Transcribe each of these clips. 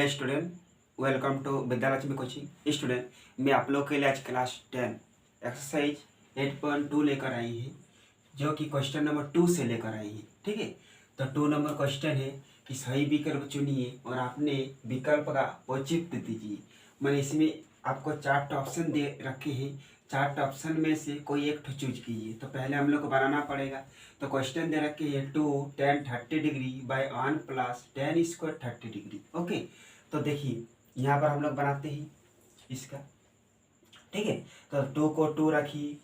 Hello student, welcome to Vidyalakshmi coaching. Student, मैं आप लोग के लिए आज क्लास 10 एक्सरसाइज 8.2 लेकर आई है, जो कि क्वेश्चन नंबर 2 से लेकर आई है। ठीक है, तो 2 नंबर क्वेश्चन है कि सही विकल्प चुनिए और आपने विकल्प का औचित्य दीजिए। मैंने इसमें आपको 4 ऑप्शन दे रखे हैं, 4 ऑप्शन में से कोई एक चूज कीजिए। तो पहले हम लोग को बनाना पड़ेगा। तो क्वेश्चन दे रखे हैं 2 tan 30 degree by 1 plus tan square 30 degree. Okay, तो देखिए यहाँ पर हम लोग बनाते हैं इसका। ठीक है, तो 2 को 2 रखिए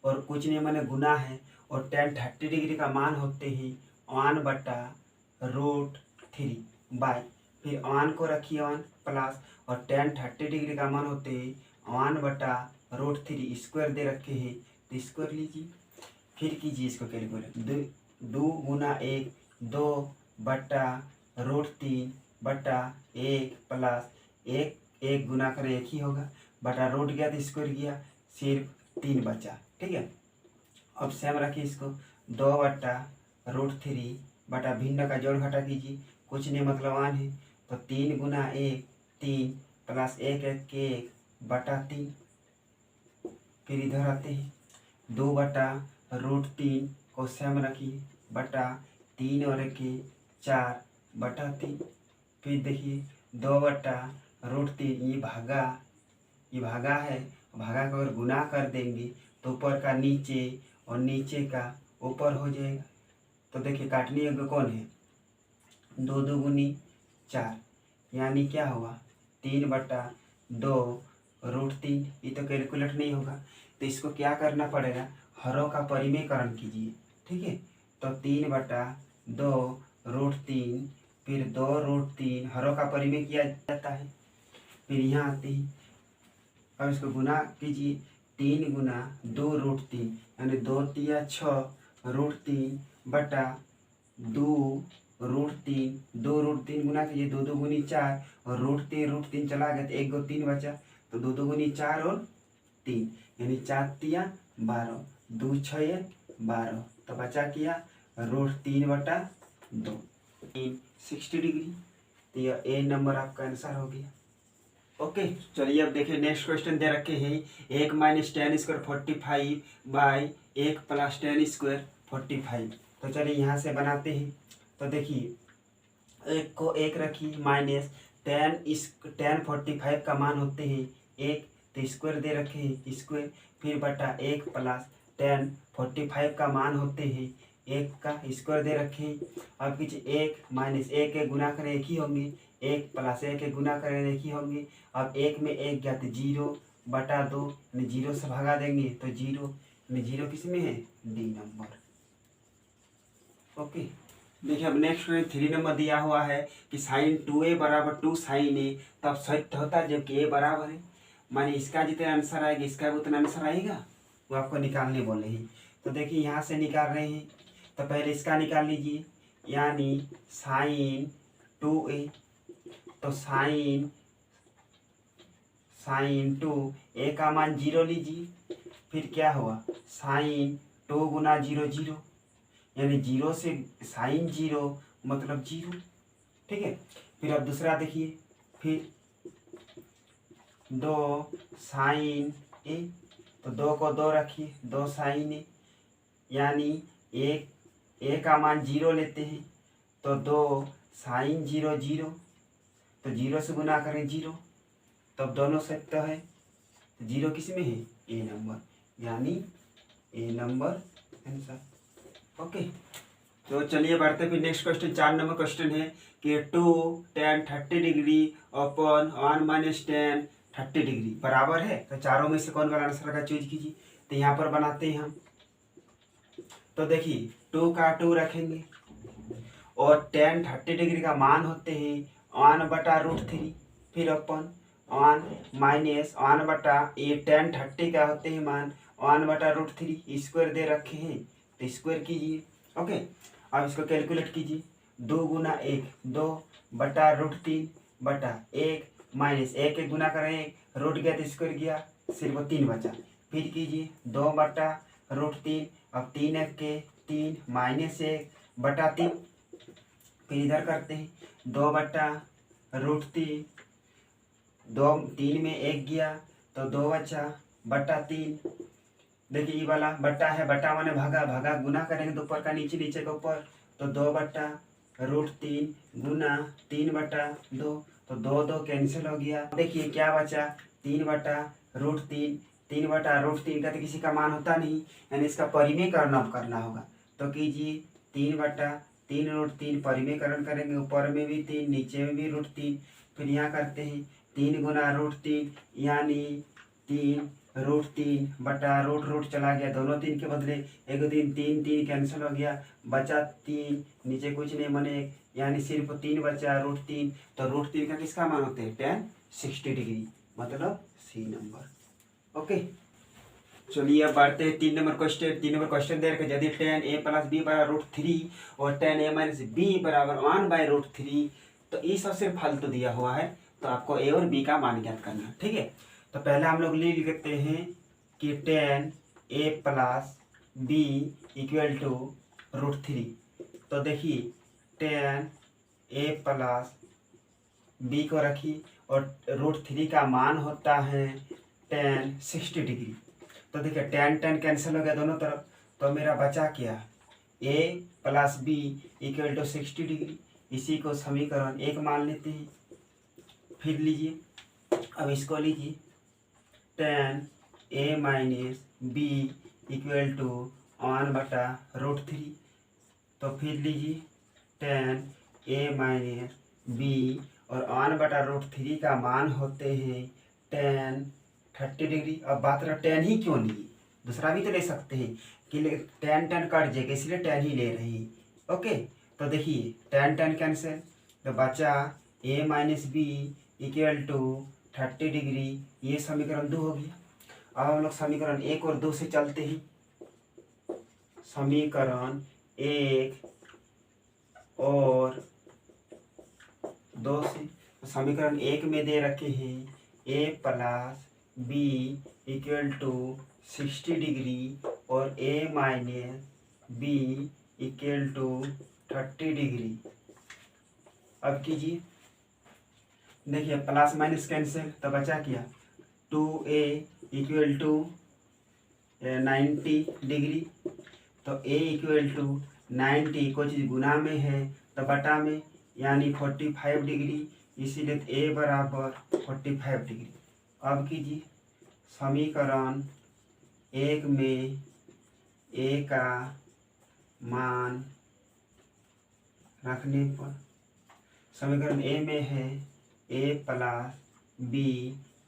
और कुछ नहीं मैंने गुना है, और tan 30 डिग्री का मान होते ही 1/√3 बाई, फिर 1 को रखिए 1 प्लस, और tan 30 डिग्री का मान होते ही 1/√3 स्क्वायर दे रखे हैं, तो स्क्वायर लीजिए। फिर कीजिए इसको कैलकुलेट। 2 गुना 1 2/√3 बटा 1 प्लस 1 गुना करें 1 ही होगा, बटा रूट गया तो स्क्वायर गया, सिर्फ 3 बचा। ठीक है, अब सेम रखिए इसको 2/√3 बटा भिन्न का जोड़ घटा कीजिए, कुछ नहीं मतलब 1 है, तो 3 गुना 1 3 प्लस 1 1 के 1 बटा 3। फिर इधर आते हैं 2/√3 को सेम रखिए बटा 3 और 1 4 बटा 3। फिर देखिए 2/√3 ये भागा है, भागा को अगर गुना कर देंगे तो ऊपर का नीचे और नीचे का ऊपर हो जाएगा। तो देखिए काटने योग्य कौन है, 2 2 गुनी 4, यानी क्या हुआ 3/2√3। ये तो कैलकुलेट नहीं होगा, तो इसको क्या करना पड़ेगा, हरों का परिमेयकरण कीजिए। ठीक है, तो 3/2√3 फिर 2√3 हरों का परिमेय किया जाता है। फिर यहाँ आते ही अब इसको गुना कीजिए, 3 गुना 2√3 यानी 2 तिया 6√3 बटा 2√3 2√3 गुना कीजिए, 2 2 गुनी 4 और √3 चला गया तो 1 2 3 बचा, तो 2 2 गुनी 4 और 3 यानी 4 तिया 12 2 6 12, तो बचा किया √3/2 60 डिग्री। तो यह ए नंबर आपका आंसर हो गया। ओके, चलिए अब देखिए नेक्स्ट क्वेश्चन दे रखे हैं 1 - tan square 45 by 1 plus tan square 45। तो चलिए यहाँ से बनाते हैं। तो देखिए 1 को 1 रखिए माइनस tan 45 का मान होते हैं 1, तो स्क्वायर दे रखे हैं स्क्वायर, फिर बटा 1 प्लस tan 45 का मान होते हैं 1 का स्क्वायर दे रखे हैं। अब कीजिए 1 - 1 के गुना करें 1 ही होंगे, 1 प्लस 1 के गुना करें 1 ही होंगे। अब 1 में 1 गया तो 0/2 यानी 0 से भगा देंगे तो 0 यानी 0 किस में है, डी नंबर। ओके, देखिए अब नेक्स्ट 3 नंबर दिया हुआ है कि sin 2a बराबर 2 sin a तब सत्य होता है जबकि a बराबर है, माने इसका जितना आंसर आएगा इसका भी उतना आंसर आएगा, वो आपको निकालने बोले हैं। तो देखिए यहाँ से निकाल रहे हैं, तो पहले इसका निकाल लीजिए, यानी sin 2a, तो sin 2a का मान 0 लीजिए, फिर क्या हुआ sin 2 गुना 0 0, यानी 0 से sin 0 मतलब 0। ठीक है, फिर अब दूसरा देखिए, फिर 2 sin a, तो 2 को 2 रखिए 2 sin a, यानी 1 a का मान 0 लेते हैं, तो 2 sin 0 0, तो 0 से गुना करें 0, तब दोनों सत्य है, तो 0 किस में है, ए नंबर, यानी ए नंबर आंसर। ओके, तो चलिए बढ़ते फिर नेक्स्ट क्वेश्चन 4 नंबर क्वेश्चन है कि 2 tan 30 degree upon 1 - tan 30 degree बराबर है, तो चारों में से कौन वाला आंसर का चूज कीजिए। तो यहाँ पर बनाते हैं हम। तो देखिए 2 का 2 रखेंगे और tan 30 डिग्री का मान होते हैं 1/√3, फिर अपन 1 माइनस 1 बटा ये tan 30 का होते हैं मान 1/√3 स्क्वायर दे रखे हैं, तो स्क्वायर कीजिए। ओके, अब इसको कैलकुलेट कीजिए, 2 गुना 1 2/√3 बटा 1 माइनस 1 के गुना करें 1 रूट गया तो स्क्वायर गया, सिर्फ 3 बचा। फिर कीजिए 2/√3, अब 3 1 के 3 माइनस 1/3, फिर इधर करते हैं √3, 2 3 में 1 गया तो 2 बचा बटा 3। देखिए ये वाला बटा है, बटा माने भागा, भागा गुना करेंगे तो ऊपर का नीचे, नीचे का ऊपर, तो 2 बटा √3 गुना 3 बटा 2, तो 2 2 कैंसिल हो गया। देखिए क्या बचा 3 बटा √3, 3 बटा √3 का तो किसी का मान होता नहीं, यानी इसका परिमेयकरण अब करना होगा। तो कीजिए 3 बटा 3√3 परिमेयकरण करेंगे, ऊपर में भी 3 नीचे में भी √3, फिर यहाँ करते हैं 3 गुना √3 यानी 3√3 बटा रूट चला गया, दोनों 3 के बदले 1 3 3 3 कैंसिल हो गया, बचा 3, नीचे कुछ नहीं बने यानी सिर्फ 3 बचा √3। तो √3 का किसका मान होते हैं tan 60 डिग्री, मतलब सी नंबर। ओके चलिए अब बढ़ते हैं 3 नंबर क्वेश्चन। 3 नंबर क्वेश्चन दे रखे यदि tan a + b = √3 और tan a - b = 1/√3, तो ये सब सिर्फ फालतू दिया हुआ है, तो आपको a और b का मान ज्ञात करना है। ठीक है, तो पहले हम लोग लिख लेते हैं कि tan a + b = √3। तो देखिए tan a + b को रखी और √3 का मान होता है tan 60 डिग्री। तो देखिए tan कैंसिल हो गया दोनों तरफ, तो मेरा बचा क्या a + b = 60 डिग्री। इसी को समीकरण 1 मान लेते हैं। फिर लीजिए अब इसको लीजिए tan a - b = 1/√3। तो फिर लीजिए tan a - b और 1/√3 का मान होते हैं tan 30 डिग्री। अब बात रहा tan ही क्यों लिए, दूसरा भी तो ले सकते हैं कि tan कट जाएगा इसलिए tan ही ले रही। ओके तो देखिए tan कैंसिल, तो बचा a - b = 30 डिग्री, ये समीकरण 2 हो गया। अब हम लोग समीकरण 1 और 2 से चलते हैं। समीकरण 1 और 2 से, समीकरण 1 में दे रखे हैं a + b = 60 डिग्री और a - b = 30 डिग्री। अब कीजिए देखिए प्लस माइनस कैंसिल, तो बचा क्या 2a = 90 डिग्री। तो a = 90, कोई चीज़ गुना में है तो बटा में यानी 45 डिग्री, इसीलिए a = 45 डिग्री। अब कीजिए समीकरण 1 में a का मान रखने पर, समीकरण a में है a + b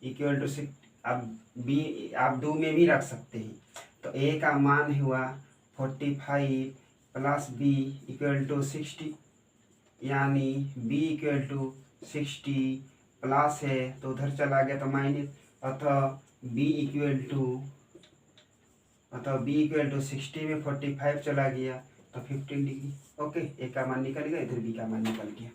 = अब b आप 2 में भी रख सकते हैं, तो a का मान हुआ 45 + b = 60 यानी b = 60 प्लस है तो उधर चला गया तो माइनस, अतः b = 60 में 45 चला गया तो 15 डिग्री। ओके, a का मान निकल गया, इधर b का मान निकल गया।